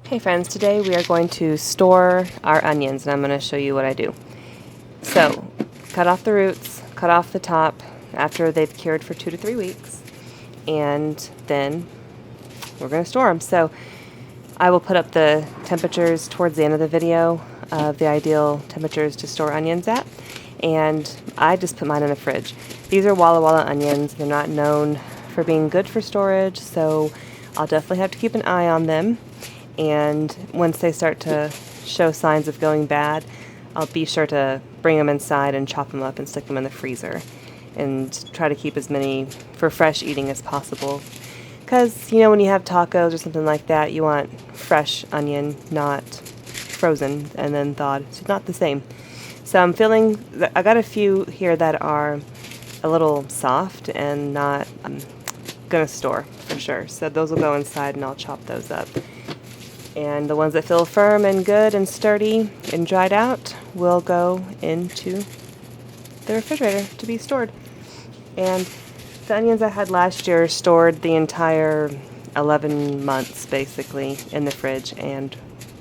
Hey friends, today we are going to store our onions and I'm going to show you what I do. So, cut off the roots, cut off the top after they've cured for 2 to 3 weeks, and then we're going to store them. So, I will put up the temperatures towards the end of the video of the ideal temperatures to store onions at, and I just put mine in the fridge. These are Walla Walla onions. They're not known for being good for storage, so I'll definitely have to keep an eye on them. And once they start to show signs of going bad, I'll be sure to bring them inside and chop them up and stick them in the freezer and try to keep as many for fresh eating as possible. Because, you know, when you have tacos or something like that, you want fresh onion, not frozen and then thawed. It's not the same. So I'm feeling, I got a few here that are a little soft and not going to store for sure. So those will go inside and I'll chop those up. And the ones that feel firm and good and sturdy and dried out will go into the refrigerator to be stored. And the onions I had last year stored the entire 11 months basically in the fridge, and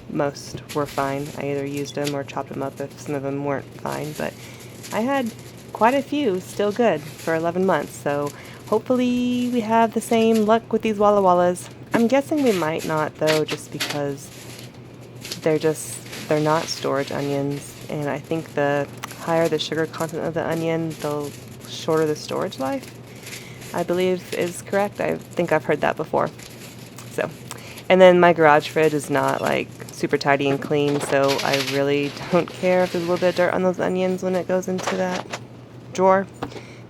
most were fine. I either used them or chopped them up if some of them weren't fine, but I had quite a few still good for 11 months. So hopefully we have the same luck with these Walla Wallas. I'm guessing we might not though, just because they're not storage onions, and I think the higher the sugar content of the onion, the shorter the storage life, I believe is correct. I think I've heard that before. So, and then my garage fridge is not like super tidy and clean, so I really don't care if there's a little bit of dirt on those onions when it goes into that drawer,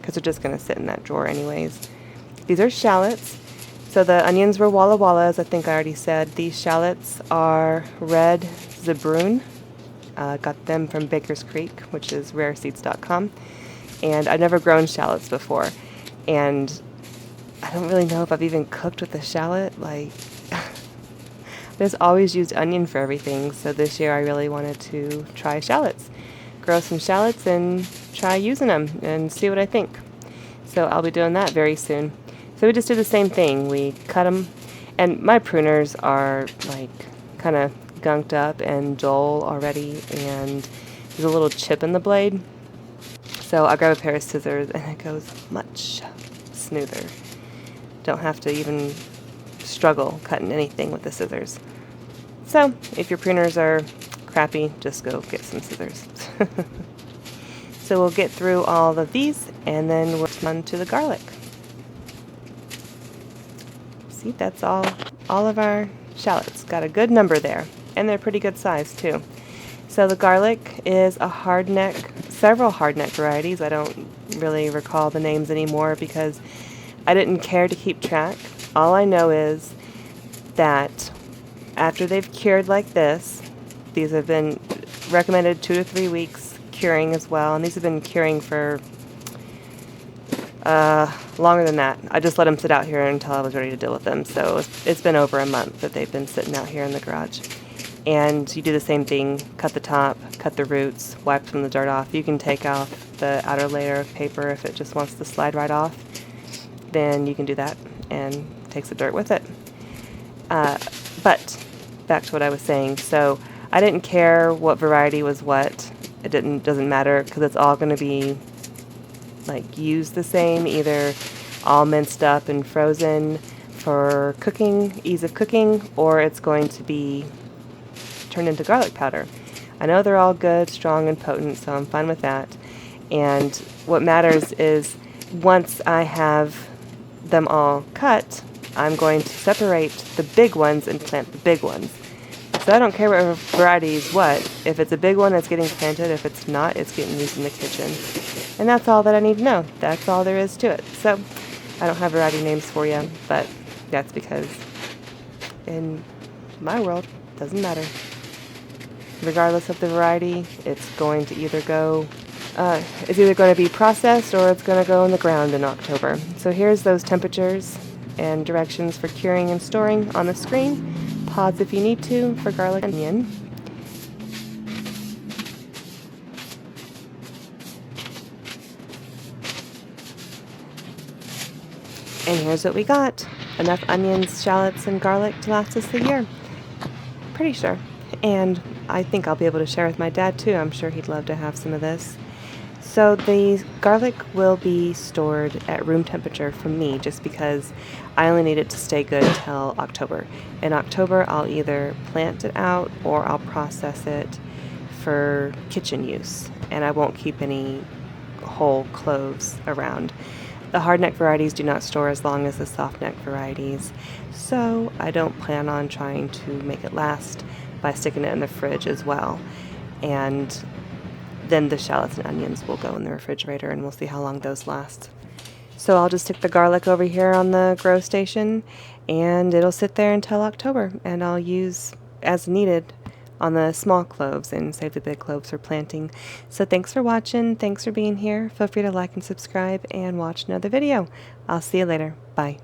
because they're just going to sit in that drawer anyways. These are shallots. So the onions were Walla Wallas, I think I already said. These shallots are red Zebrune. Got them from Baker's Creek, which is rareseeds.com. And I've never grown shallots before. And I don't really know if I've even cooked with a shallot. Like, I just always used onion for everything. So this year I really wanted to try shallots. Grow some shallots and try using them and see what I think. So I'll be doing that very soon. So we just do the same thing. We cut them, and my pruners are like kind of gunked up and dull already, and there's a little chip in the blade. So I grab a pair of scissors and it goes much smoother. Don't have to even struggle cutting anything with the scissors. So if your pruners are crappy, just go get some scissors. So we'll get through all of these and then we'll on to the garlic. See, that's all of our shallots. Got a good number there, and they're pretty good size too. So the garlic is a hardneck, several hardneck varieties. I don't really recall the names anymore because I didn't care to keep track. All I know is that after they've cured like this, these have been recommended 2 to 3 weeks curing as well, and these have been curing for longer than that. I just let them sit out here until I was ready to deal with them. So it's been over a month that they've been sitting out here in the garage. And you do the same thing, cut the top, cut the roots, wipe some of the dirt off. You can take off the outer layer of paper if it just wants to slide right off. Then you can do that and takes the dirt with it. But back to what I was saying. So I didn't care what variety was what. Doesn't matter because it's all going to be like used the same, either all minced up and frozen for cooking, ease of cooking, or it's going to be turned into garlic powder. I know they're all good, strong, and potent, so I'm fine with that. And what matters is once I have them all cut, I'm going to separate the big ones and plant the big ones. So I don't care what variety is what. If it's a big one, it's getting planted. If it's not, it's getting used in the kitchen. And that's all that I need to know. That's all there is to it. So I don't have variety names for you, but that's because in my world, it doesn't matter. Regardless of the variety, it's going to either it's either going to be processed or it's going to go in the ground in October. So here's those temperatures and directions for curing and storing on the screen. Pause if you need to for garlic and onion. And here's what we got. Enough onions, shallots, and garlic to last us a year. Pretty sure. And I think I'll be able to share with my dad too. I'm sure he'd love to have some of this. So the garlic will be stored at room temperature for me just because I only need it to stay good until October. In October, I'll either plant it out or I'll process it for kitchen use, and I won't keep any whole cloves around. The hardneck varieties do not store as long as the softneck varieties, so I don't plan on trying to make it last by sticking it in the fridge as well. And then the shallots and onions will go in the refrigerator, and we'll see how long those last. So I'll just stick the garlic over here on the grow station, and it'll sit there until October, and I'll use as needed on the small cloves and save the big cloves for planting. So thanks for watching. Thanks for being here. Feel free to like and subscribe and watch another video. I'll see you later. Bye.